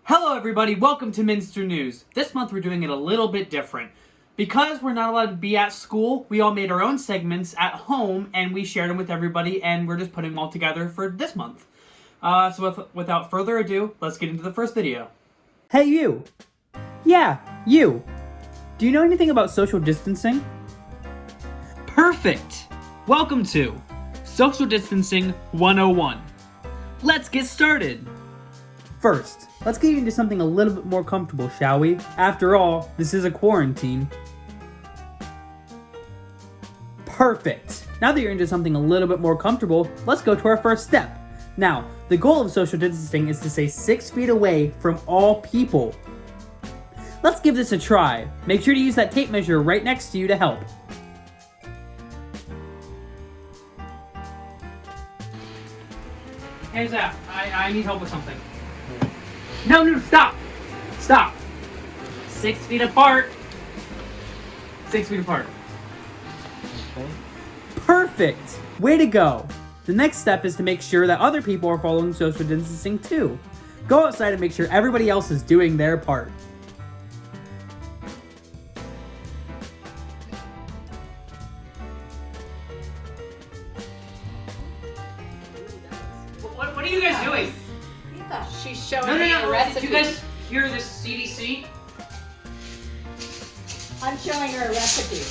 Hello everybody, welcome to Minster News. This month we're doing it a little bit different. Because we're not allowed to be at school, we all made our own segments at home and we shared them with everybody and we're just putting them all together for this month. Without further ado, let's get into the first video. Hey you! Yeah, you! Do you know anything about social distancing? Perfect! Welcome to Social Distancing 101. Let's get started! First, let's get into something a little bit more comfortable, shall we? After all, this is a quarantine. Perfect! Now that you're into something a little bit more comfortable, let's go to our first step. Now, the goal of social distancing is to stay 6 feet away from all people. Let's give this a try. Make sure to use that tape measure right next to you to help. Hey Zach, I need help with something. No, stop! Stop! 6 feet apart. 6 feet apart. Perfect! Way to go! The next step is to make sure that other people are following social distancing too. Go outside and make sure everybody else is doing their part. What are you guys doing? She's showing No. me a recipe. Did you guys hear this CDC? I'm showing her a recipe.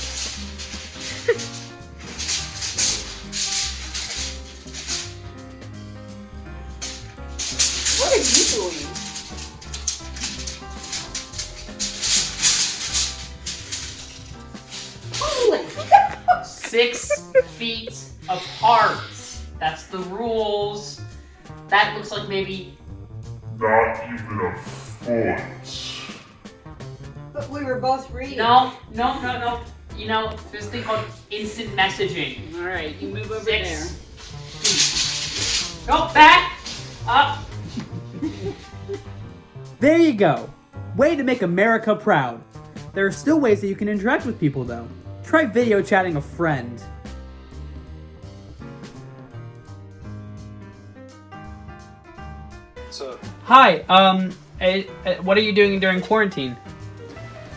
What are you doing? Holy! 6 feet apart. That's the rules. That looks like maybe... Not even a foot. But we were both reading. No. You know, there's this thing called instant messaging. All right, you move over 6 there. feet. Go back! Up! There you go. Way to make America proud. There are still ways that you can interact with people though. Try video chatting a friend. So, Hi, what are you doing during quarantine?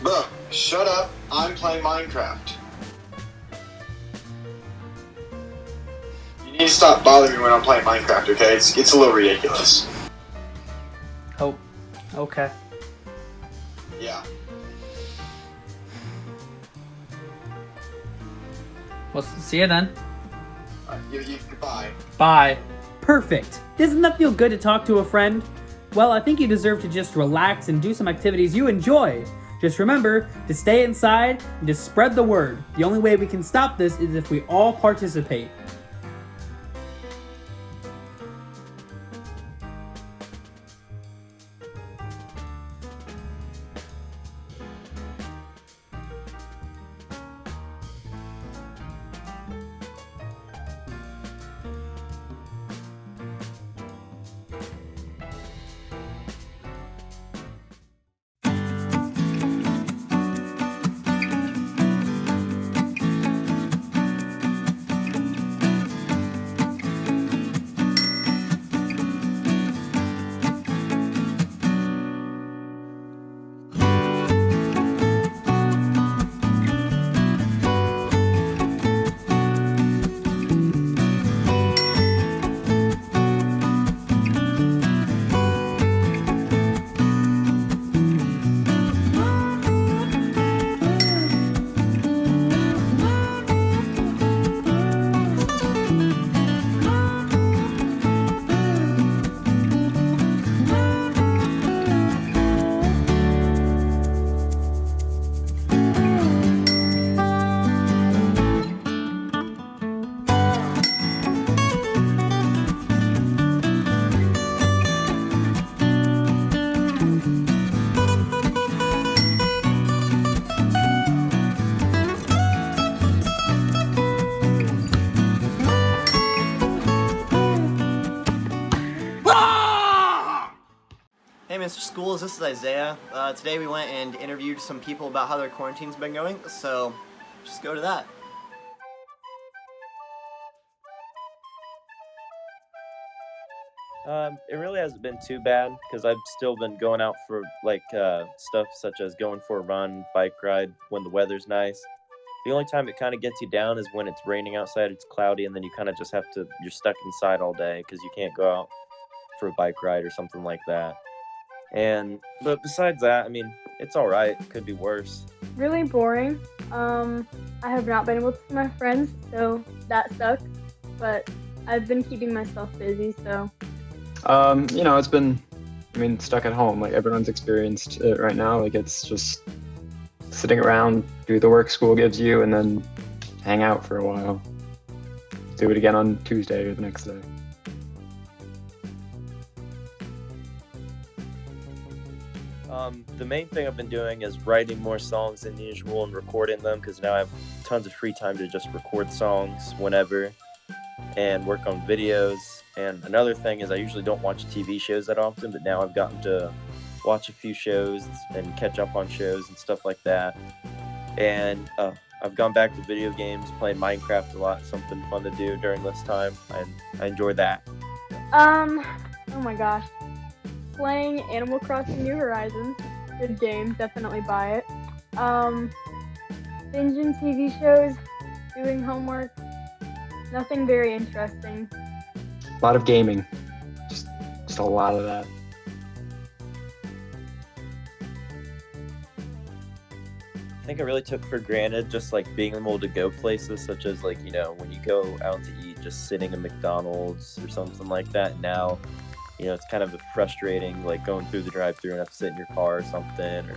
bruh, shut up. I'm playing Minecraft. You need to stop bothering me when I'm playing Minecraft, okay? It's a little ridiculous. Oh, okay. Yeah. Well, see you then. Goodbye. Bye. Perfect. Doesn't that feel good to talk to a friend? Well, I think you deserve to just relax and do some activities you enjoy. Just remember to stay inside and to spread the word. The only way we can stop this is if we all participate. Hey Mr. Schools, this is Isaiah. Today we went and interviewed some people about how their quarantine's been going, so just go to that. It really hasn't been too bad because I've still been going out for stuff such as going for a run, bike ride when the weather's nice. The only time it kind of gets you down is when it's raining outside, it's cloudy, and then you kind of just you're stuck inside all day because you can't go out for a bike ride or something like that. But besides that, I mean, it's all right. It could be worse. Really boring. I have not been able to see my friends, so that sucks. But I've been keeping myself busy, so. It's been, stuck at home. Like everyone's experienced it right now. Like it's just sitting around, do the work school gives you, and then hang out for a while. Do it again on Tuesday or the next day. The main thing I've been doing is writing more songs than usual and recording them because now I have tons of free time to just record songs whenever and work on videos. And another thing is I usually don't watch TV shows that often, but now I've gotten to watch a few shows and catch up on shows and stuff like that. And I've gone back to video games, playing Minecraft a lot, something fun to do during this time. I enjoy that. Oh my gosh. Playing Animal Crossing New Horizons. Good game, definitely buy it. Binging TV shows, doing homework. Nothing very interesting. A lot of gaming. Just a lot of that. I think I really took for granted just like being able to go places such as when you go out to eat, just sitting in McDonald's or something like that. Now, it's kind of frustrating, like going through the drive-thru and have to sit in your car or something, or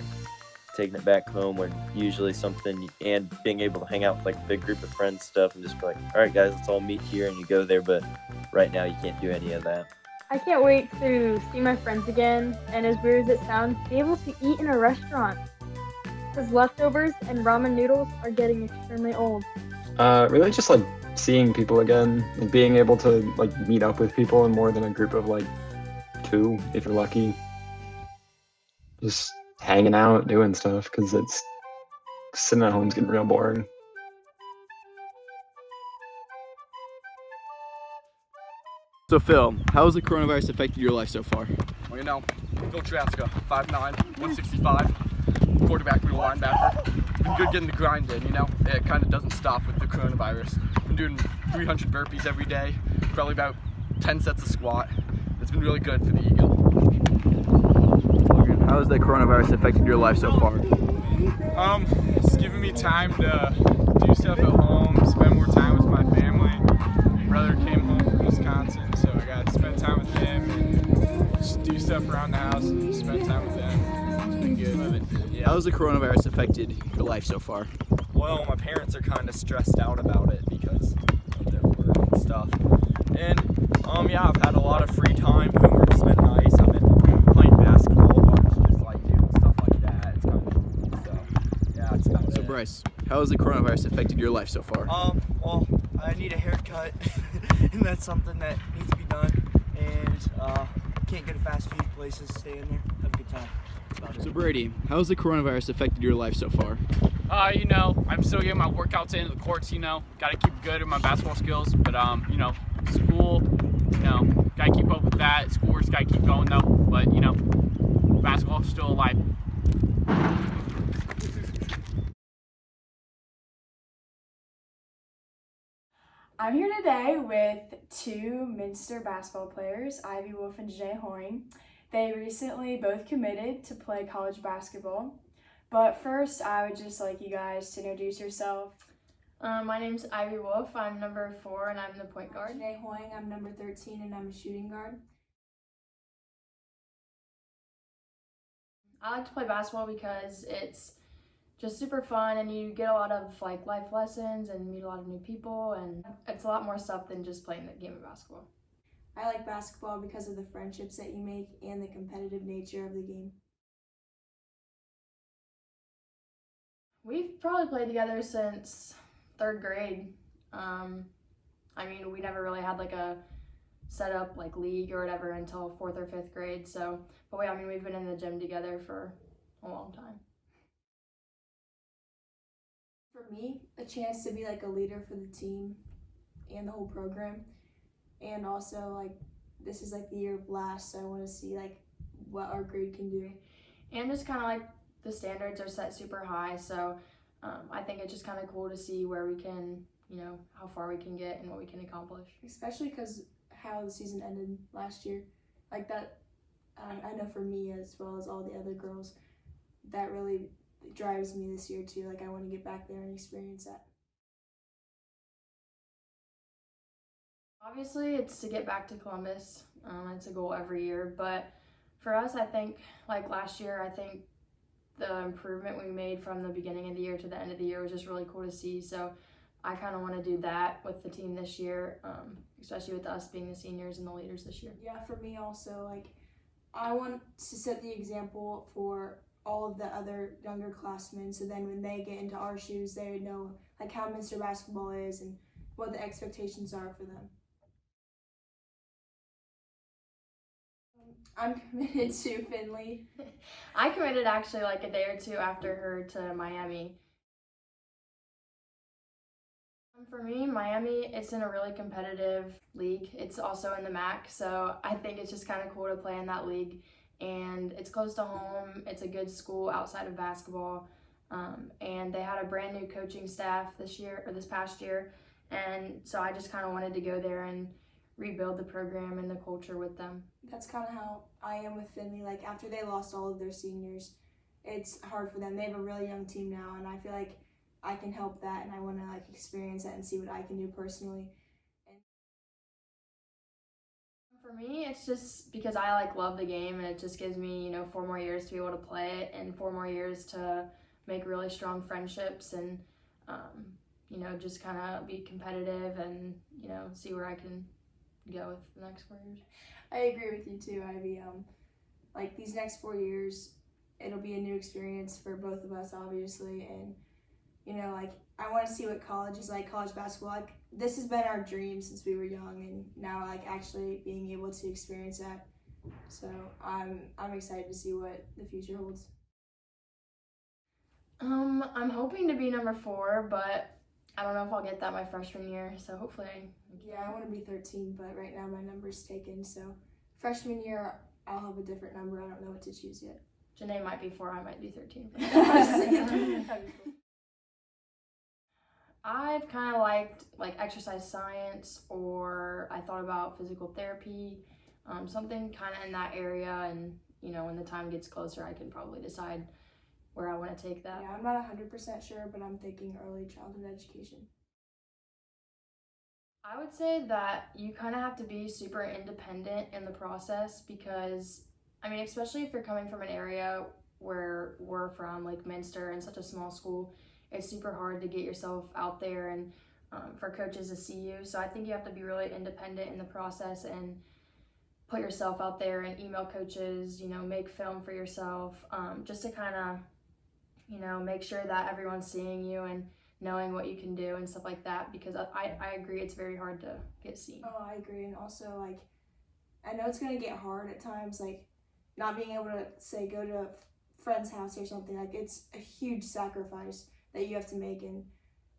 taking it back home when usually something, and being able to hang out with like a big group of friends stuff and just be like, all right guys, let's all meet here, and you go there, but right now you can't do any of that. I can't wait to see my friends again, and as weird as it sounds, be able to eat in a restaurant. Because leftovers and ramen noodles are getting extremely old. Really just like seeing people again, like being able to like meet up with people in more than a group of like 2 if you're lucky. Just hanging out, doing stuff, because it's sitting at home's getting real boring. So Phil, how has the coronavirus affected your life so far? Well, Phil Traska, 5'9", 165, quarterback, middle linebacker. It's been good getting the grind in, It kind of doesn't stop with the coronavirus. Been doing 300 burpees every day, probably about 10 sets of squat. It's been really good for the ego. Logan, how has the coronavirus affected your life so far? It's giving me time to do stuff at home, spend more time with my family. My brother came home from Wisconsin, so I got to spend time with him and just do stuff around the house and spend time with them. It's been good. Yeah. How has the coronavirus affected your life so far? Well, my parents are kind of stressed out about it because of their work and stuff. And I've had a lot of free time. Homework's been nice. I've been playing basketball a bunch, just like doing stuff like that. It's kind of cool. So yeah, that's about it. So Bryce, how has the coronavirus affected your life so far? Well, I need a haircut, and that's something that needs to be done. And can't go to fast food places, stay in there, have a good time. That's about it. So Brady, how has the coronavirus affected your life so far? I'm still getting my workouts in the courts, gotta keep good at my basketball skills, but school, gotta keep up with that. Schoolwork's gotta keep going though, but basketball's still alive. I'm here today with 2 Minster basketball players, Ivy Wolf and Janae Hoying. They recently both committed to play college basketball. But first, I would just like you guys to introduce yourself. My name's Ivy Wolf. I'm number 4 and I'm the point guard. Janae Hoying, I'm number 13 and I'm a shooting guard. I like to play basketball because it's just super fun and you get a lot of life lessons and meet a lot of new people, and it's a lot more stuff than just playing the game of basketball. I like basketball because of the friendships that you make and the competitive nature of the game. We've probably played together since 3rd grade. We never really had a set up league or whatever until 4th or 5th grade. We've been in the gym together for a long time. For me, a chance to be a leader for the team and the whole program, and also this is like the year of last, so I want to see like what our grade can do. And just kind of like the standards are set super high, so I think it's just kind of cool to see where we can, you know, how far we can get and what we can accomplish. Especially because how the season ended last year, like that, I know for me as well as all the other girls, that really drives me this year too. Like I want to get back there and experience that. Obviously, it's to get back to Columbus. It's a goal every year, but for us, I think like last year, I think the improvement we made from the beginning of the year to the end of the year was just really cool to see. So I kind of want to do that with the team this year, especially with us being the seniors and the leaders this year. Yeah, for me also, like I want to set the example for all of the other younger classmen, so then when they get into our shoes, they know like how Minster basketball is and what the expectations are for them. I'm committed to Finley. I committed actually like a day or two after her to Miami. For me, Miami, it's in a really competitive league. It's also in the MAC, so I think it's just kind of cool to play in that league. And it's close to home. It's a good school outside of basketball. And they had a brand new coaching staff this past year. And so I just kind of wanted to go there and rebuild the program and the culture with them. That's kind of how I am with Finley. Like after they lost all of their seniors, it's hard for them. They have a really young team now, and I feel like I can help that, and I want to like experience that and see what I can do personally. For me, it's just because I like love the game, and it just gives me, you know, 4 more years to be able to play it and 4 more years to make really strong friendships and, you know, just kind of be competitive and, you know, see where I can go with the next 4 years. I agree with you too, Ivy. Like these next 4 years, it'll be a new experience for both of us, obviously, and you know, like I want to see what college is like, college basketball. Like this has been our dream since we were young, and now like actually being able to experience that. So I'm excited to see what the future holds. I'm hoping to be number 4, but I don't know if I'll get that my freshman year, so hopefully Yeah, I want to be 13, but right now my number's taken, so freshman year I'll have a different number. I don't know what to choose yet. Janae might be 4, I might be 13. I've kind of liked like exercise science, or I thought about physical therapy, something kind of in that area, and you know, when the time gets closer, I can probably decide where I want to take that. Yeah, I'm not 100% sure, but I'm thinking early childhood education. I would say that you kind of have to be super independent in the process because, I mean, especially if you're coming from an area where we're from, like Minster, and such a small school, it's super hard to get yourself out there and for coaches to see you. So I think you have to be really independent in the process and put yourself out there and email coaches, you know, make film for yourself, just to kind of, you know, make sure that everyone's seeing you and knowing what you can do and stuff like that, because I agree it's very hard to get seen. Oh, I agree. And also, like, I know it's going to get hard at times, like, not being able to, say, go to a friend's house or something. Like, it's a huge sacrifice that you have to make. And,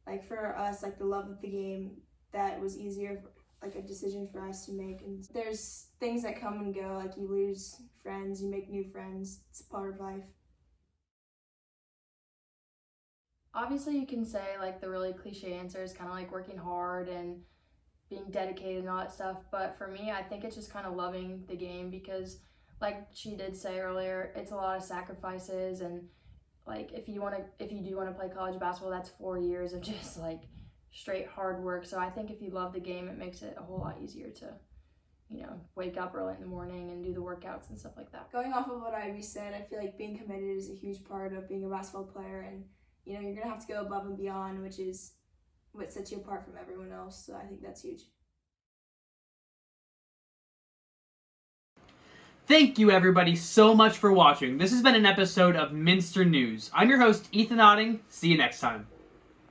like, for us, like, the love of the game, that was easier, like, a decision for us to make. And there's things that come and go. Like, you lose friends, you make new friends. It's a part of life. Obviously, you can say like the really cliche answers, kind of like working hard and being dedicated and all that stuff. But for me, I think it's just kind of loving the game, because like she did say earlier, it's a lot of sacrifices. And like if you do want to play college basketball, that's 4 years of just like straight hard work. So I think if you love the game, it makes it a whole lot easier to, you know, wake up early in the morning and do the workouts and stuff like that. Going off of what Ivy said, I feel like being committed is a huge part of being a basketball player, and you know, you're gonna have to go above and beyond, which is what sets you apart from everyone else. So I think that's huge. Thank you everybody so much for watching. This has been an episode of Minster News. I'm your host, Ethan Otting. See you next time.